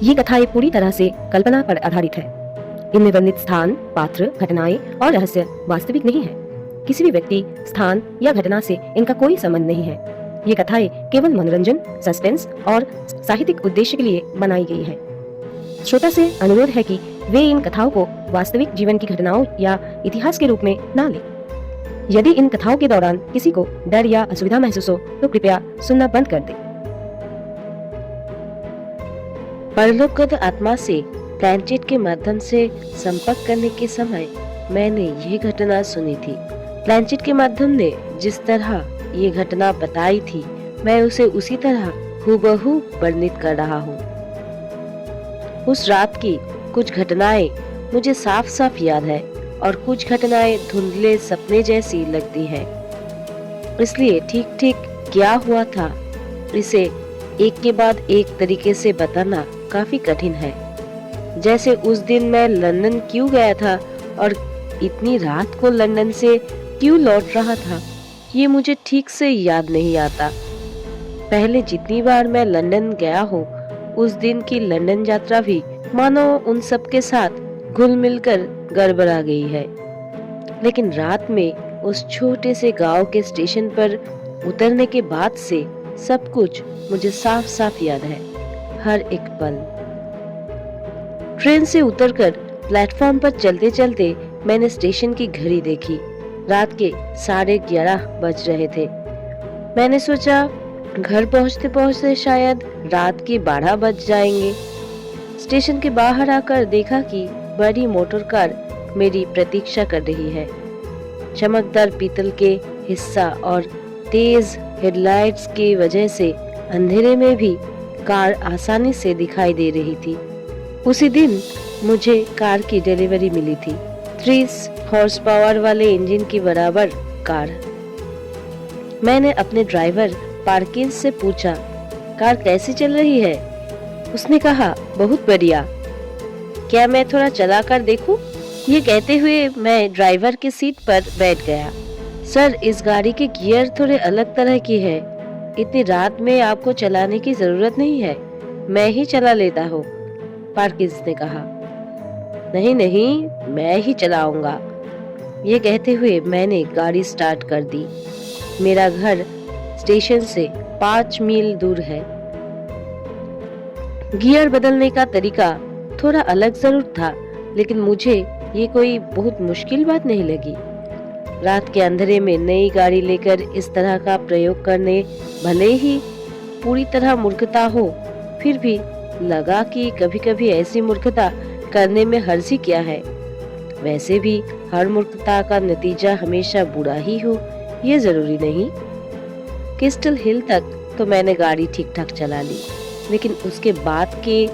ये कथाएं पूरी तरह से कल्पना पर आधारित है। इनमें वर्णित स्थान, पात्र, घटनाएं और रहस्य वास्तविक नहीं है। किसी भी व्यक्ति, स्थान या घटना से इनका कोई संबंध नहीं है। ये कथाएं केवल मनोरंजन, सस्पेंस और साहित्यिक उद्देश्य के लिए बनाई गई है। श्रोता से अनुरोध है कि वे इन कथाओं को वास्तविक जीवन की घटनाओं या इतिहास के रूप में न लें। यदि इन कथाओं के दौरान किसी को डर या असुविधा महसूस हो तो कृपया सुनना बंद कर दें। परलोकगत आत्मा से प्लैंचेट के माध्यम से संपर्क करने के समय मैंने यह घटना सुनी थी। प्लैंचेट के माध्यम ने जिस तरह ये घटना बताई थी, मैं उसे उसी तरह हूबहू वर्णित कर रहा हूँ। उस रात की कुछ घटनाएं मुझे साफ साफ याद है और कुछ घटनाएं धुंधले सपने जैसी लगती है। इसलिए ठीक ठीक क्या हुआ था, इसे एक के बाद एक तरीके से बताना काफी कठिन है। जैसे उस दिन मैं लंदन क्यों गया था और इतनी रात को लंदन से क्यों लौट रहा था, ये मुझे ठीक से याद नहीं आता। पहले जितनी बार मैं लंदन गया हूँ, उस दिन की लंदन यात्रा भी मानो उन सब के साथ घुल मिलकर गड़बड़ा गई है। लेकिन रात में उस छोटे से गांव के स्टेशन पर उतरने के बाद से सब कुछ मुझे साफ साफ याद है, हर एक पल। ट्रेन से उतरकर प्लेटफॉर्म पर चलते चलते मैंने स्टेशन की घड़ी देखी। रात के 11:30 बज रहे थे। मैंने सोचा घर पहुंचते पहुंचते शायद रात के 12 बज जाएंगे। स्टेशन के बाहर आकर देखा कि बड़ी मोटर कार मेरी प्रतीक्षा कर रही है। चमकदार पीतल के हिस्सा और तेज हेडलाइट्स की वजह से अंधेरे में भी कार आसानी से दिखाई दे रही थी। उसी दिन मुझे कार की डिलीवरी मिली थी, 30 हॉर्स पावर वाले इंजन की बराबर कार। मैंने अपने ड्राइवर पार्किंस से पूछा, कार कैसी चल रही है? उसने कहा, बहुत बढ़िया। क्या मैं थोड़ा चला कर देखूं? ये कहते हुए मैं ड्राइवर की सीट पर बैठ गया। सर, इस गाड़ी के गियर थोड़े अलग तरह की है। इतनी रात में आपको चलाने की जरूरत नहीं है, मैं ही चला लेता हूँ, पार्किंस ने कहा। नहीं नहीं, मैं ही चलाऊंगा। ये कहते हुए मैंने गाड़ी स्टार्ट कर दी। मेरा घर स्टेशन से 5 मील दूर है। गियर बदलने का तरीका थोड़ा अलग जरूर था, लेकिन मुझे ये कोई बहुत मुश्किल बात नहीं लगी। रात के अंधेरे में नई गाड़ी लेकर इस तरह का प्रयोग करने भले ही पूरी तरह मूर्खता हो, फिर भी लगा कि कभी कभी ऐसी मूर्खता करने में हर्ज ही क्या है। वैसे भी हर मूर्खता का नतीजा हमेशा बुरा ही हो, ये जरूरी नहीं। क्रिस्टल हिल तक तो मैंने गाड़ी ठीक ठाक चला ली, लेकिन उसके बाद के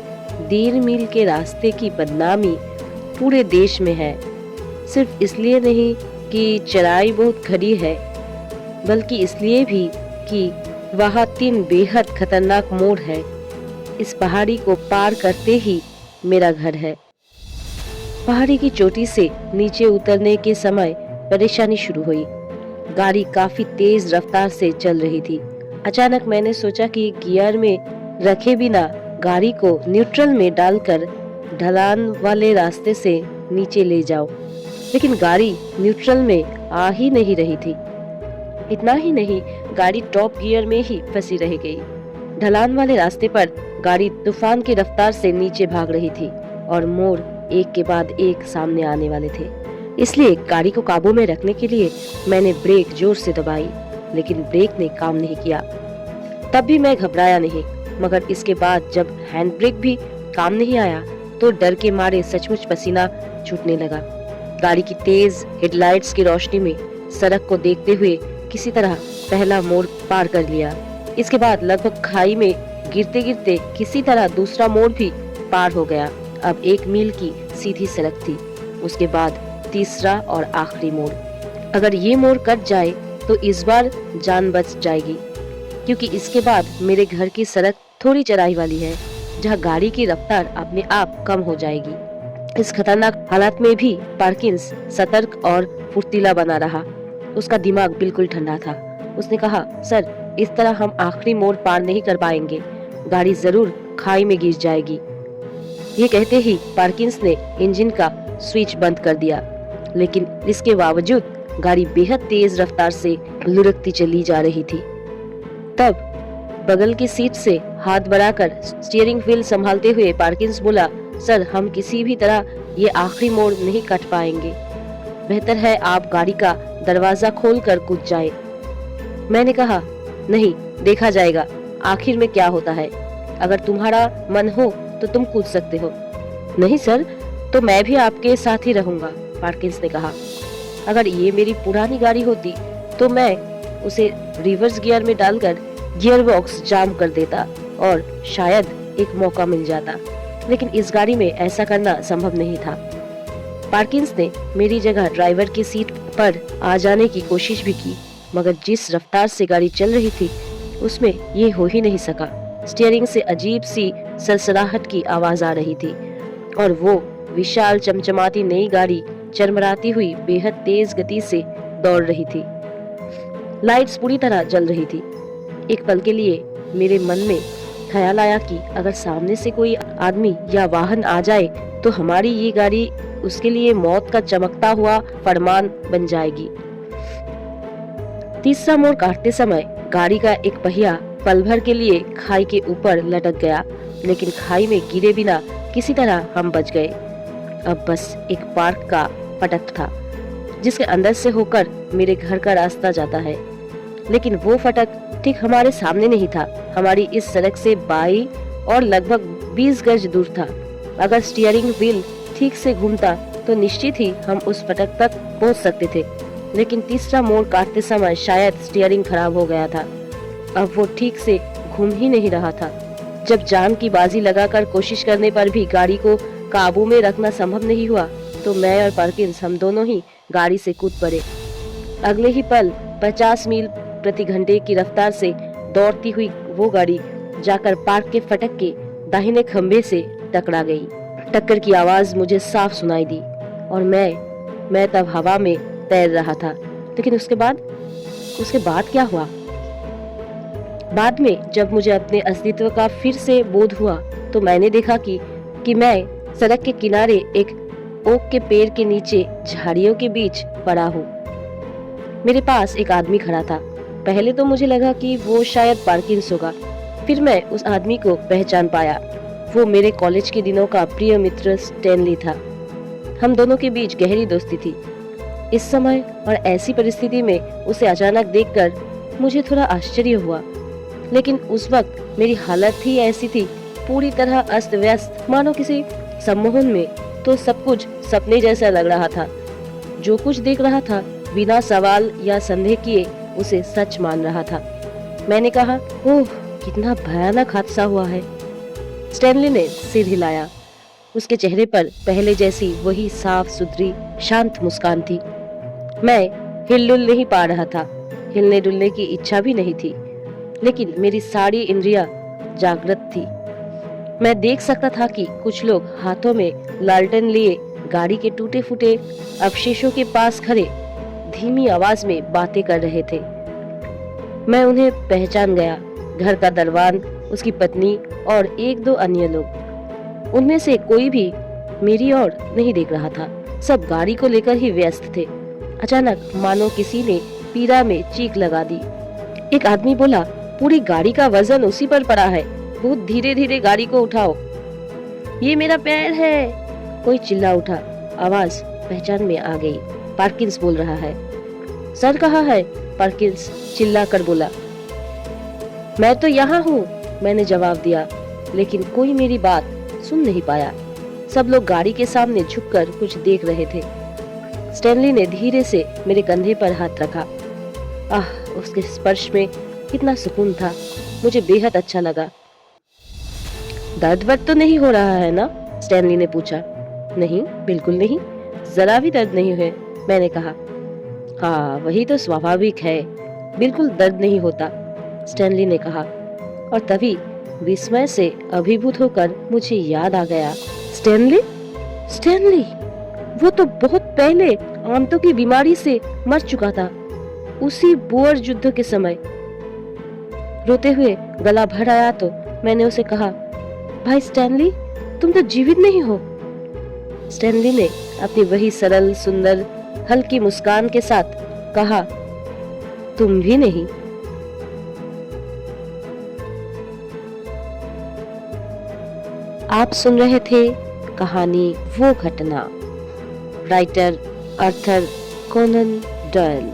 1.5 मील के रास्ते की बदनामी पूरे देश में है। सिर्फ इसलिए नहीं कि चढ़ाई बहुत खड़ी है, बल्कि इसलिए भी कि वहाँ 3 बेहद खतरनाक मोड़ है। इस पहाड़ी को पार करते ही मेरा घर है। पहाड़ी की चोटी से नीचे उतरने के समय परेशानी शुरू हुई। गाड़ी काफी तेज रफ्तार से चल रही थी। अचानक मैंने सोचा कि गियर में रखे बिना गाड़ी को न्यूट्रल में डालकर ढलान वाले रास्ते से नीचे ले जाओ, लेकिन गाड़ी न्यूट्रल में आ ही नहीं रही थी। इतना ही नहीं, गाड़ी टॉप गियर में ही फंसी रह गई। ढलान वाले रास्ते पर गाड़ी तूफान की रफ्तार से नीचे भाग रही थी और मोड़ एक के बाद एक सामने आने वाले थे। इसलिए गाड़ी को काबू में रखने के लिए मैंने ब्रेक जोर से दबाई, लेकिन ब्रेक ने काम नहीं किया। तब भी मैं घबराया नहीं, मगर इसके बाद जब हैंड ब्रेक भी काम नहीं आया तो डर के मारे सचमुच पसीना छूटने लगा। गाड़ी की तेज हेडलाइट्स की रोशनी में सड़क को देखते हुए किसी तरह पहला मोड़ पार कर लिया। इसके बाद लगभग खाई में गिरते गिरते किसी तरह दूसरा मोड़ भी पार हो गया। अब 1 मील की सीधी सड़क थी। उसके बाद तीसरा और आखिरी मोड़। अगर ये मोड़ कट जाए तो इस बार जान बच जाएगी, क्योंकि इसके बाद मेरे घर की सड़क थोड़ी चढ़ाई वाली है, जहाँ गाड़ी की रफ्तार अपने आप कम हो जाएगी। इस खतरनाक हालात में भी पार्किंस सतर्क और फुर्तीला बना रहा। उसका दिमाग बिल्कुल ठंडा था। उसने कहा, सर, इस तरह हम आखिरी मोड़ पार नहीं कर पाएंगे। गाड़ी जरूर खाई में गिर जाएगी। ये कहते ही पार्किंस ने इंजन का स्विच बंद कर दिया, लेकिन इसके बावजूद गाड़ी बेहद तेज रफ्तार से लुढ़कती चली जा रही थी। तब बगल की सीट से हाथ बढ़ाकर स्टीयरिंग व्हील संभालते हुए पार्किंस बोला, सर, हम किसी भी तरह ये आखिरी मोड़ नहीं काट पाएंगे। बेहतर है आप गाड़ी का दरवाजा खोलकर कूद जाए। मैंने कहा, नहीं, देखा जाएगा आखिर में क्या होता है। अगर तुम्हारा मन हो तो तुम कूद सकते हो। नहीं सर, तो मैं भी आपके साथ ही रहूंगा, पार्किंस ने कहा। अगर ये मेरी पुरानी गाड़ी होती तो मैं उसे रिवर्स गियर में डालकर गियर बॉक्स जाम कर देता और शायद एक मौका मिल जाता, लेकिन इस गाड़ी में ऐसा करना संभव नहीं था। पार्किंस ने मेरी जगह ड्राइवर की सीट पर आ जाने की कोशिश भी की, मगर जिस रफ्तार से गाड़ी चल रही थी उसमें ये हो ही नहीं सका। स्टीयरिंग से अजीब सी सरसराहट की आवाज आ रही थी और वो विशाल चमचमाती नई गाड़ी चरमराती हुई बेहद तेज गति से दौड़ रही थी। लाइट्स पूरी तरह जल रही थी। एक पल के लिए मेरे मन में ख्याल आया कि अगर सामने से कोई आदमी या वाहन आ जाए तो हमारी ये गाड़ी उसके लिए मौत का चमकता हुआ फरमान बन जाएगी। तीसरा मोड़ काटते समय गाड़ी का एक पहिया पल भर के लिए खाई के ऊपर लटक गया, लेकिन खाई में गिरे बिना किसी तरह हम बच गए। अब बस एक पार्क का फटक था जिसके अंदर से होकर मेरे घर का रास्ता जाता है, लेकिन वो फटक ठीक हमारे सामने नहीं था। हमारी इस सड़क से बाई और लगभग 20 गज दूर था। अगर स्टीयरिंग व्हील ठीक से घूमता तो निश्चित ही हम उस फटक तक पहुंच सकते थे, लेकिन तीसरा मोड़ काटते समय शायद स्टीयरिंग खराब हो गया था। अब वो ठीक से घूम ही नहीं रहा था। जब जान की बाजी लगाकर कोशिश करने पर भी गाड़ी को काबू में रखना संभव नहीं हुआ तो मैं और पार्किंस हम दोनों ही गाड़ी से कूद पड़े। अगले ही पल 50 मील प्रति घंटे की रफ्तार से दौड़ती हुई वो गाड़ी जाकर पार्क के फटक के दाहिने खंबे से टकरा गई। टक्कर की आवाज मुझे साफ सुनाई दी और मैं तब हवा में तैर रहा था। लेकिन उसके बाद क्या हुआ? बाद में जब मुझे अपने अस्तित्व का फिर से बोध हुआ तो मैंने देखा कि मैं सड़क के किनारे एक ओक के पेड़ के नीचे झाड़ियों के बीच पड़ा हूँ। मेरे पास एक आदमी खड़ा था। पहले तो मुझे लगा कि वो शायद पार्किंस होगा, फिर मैं उस आदमी को पहचान पाया। वो मेरे कॉलेज के दिनों का प्रिय मित्र स्टैनली था। हम दोनों के बीच गहरी दोस्ती थी। इस समय और ऐसी परिस्थिति में उसे अचानक देखकर मुझे थोड़ा आश्चर्य हुआ, लेकिन उस वक्त मेरी हालत ही ऐसी थी, पूरी तरह अस्त व्यस्त, मानो किसी सम्मोहन में। तो सब कुछ सपने जैसा लग रहा था। जो कुछ देख रहा था बिना सवाल या संदेह किए उसे सच मान रहा था। मैंने कहा, ओह, कितना भयानक हादसा हुआ है। स्टैनली ने सिर हिलाया। उसके चेहरे पर पहले जैसी वही साफ सुथरी शांत मुस्कान थी। मैं हिल-डुल नहीं पा रहा था। हिलने डुलने की इच्छा भी नहीं थी, लेकिन मेरी सारी इंद्रियां जागृत थी। मैं देख सकता था कि कुछ लोग हाथों में लालटेन लिए गाड़ी के टूटे फूटे अवशेषों के पास खड़े धीमी आवाज में बातें कर रहे थे। मैं उन्हें पहचान गया। घर का दरवान, उसकी पत्नी और एक दो अन्य लोग। उनमें से कोई भी मेरी ओर नहीं देख रहा था। सब गाड़ी को लेकर ही व्यस्त थे। अचानक मानो किसी ने पीड़ा में चीख लगा दी। एक आदमी बोला, पूरी गाड़ी का वजन उसी पर पड़ा है, बहुत धीरे धीरे गाड़ी को उठाओ। ये मेरा पैर है, कोई चिल्ला उठा। आवाज पहचान में आ गई। पार्किंस बोल रहा है। सर कहाँ है? पार्किंस चिल्ला कर बोला। मैं तो यहाँ हूँ, मैंने जवाब दिया, लेकिन कोई मेरी बात सुन नहीं पाया। सब लोग गाड़ी के सामने झुककर कुछ देख रहे थे। स्टैनली ने धीरे से मेरे कंधे पर हाथ रखा। आह, उसके स्पर्श में कितना सुकून था। मुझे बेहद अच्छा लगा। दर्द वर्द तो नहीं हो रहा है ना? स्टैनली ने पूछा। नहीं, बिल्कुल नहीं, जरा भी दर्द नहीं है, मैंने कहा। हाँ, वही तो स्वाभाविक है, बिल्कुल दर्द नहीं होता, स्टैनली ने कहा। और तभी विस्मय से अभिभूत होकर मुझे याद आ गया। स्टैनली, वो तो बहुत पहले आंतों की बीमारी से मर चुका था, उसी बुअर युद्ध के समय। रोते हुए गला भर आया तो मैंने उसे कहा, भाई स्टैनली, तुम तो जीवित नहीं हो। स्टैनली ने अपनी वही सरल, सुंदर, हल्की मुस्कान के साथ कहा, तुम भी नहीं। आप सुन रहे थे कहानी वो घटना, राइटर आर्थर कोनन डॉयल।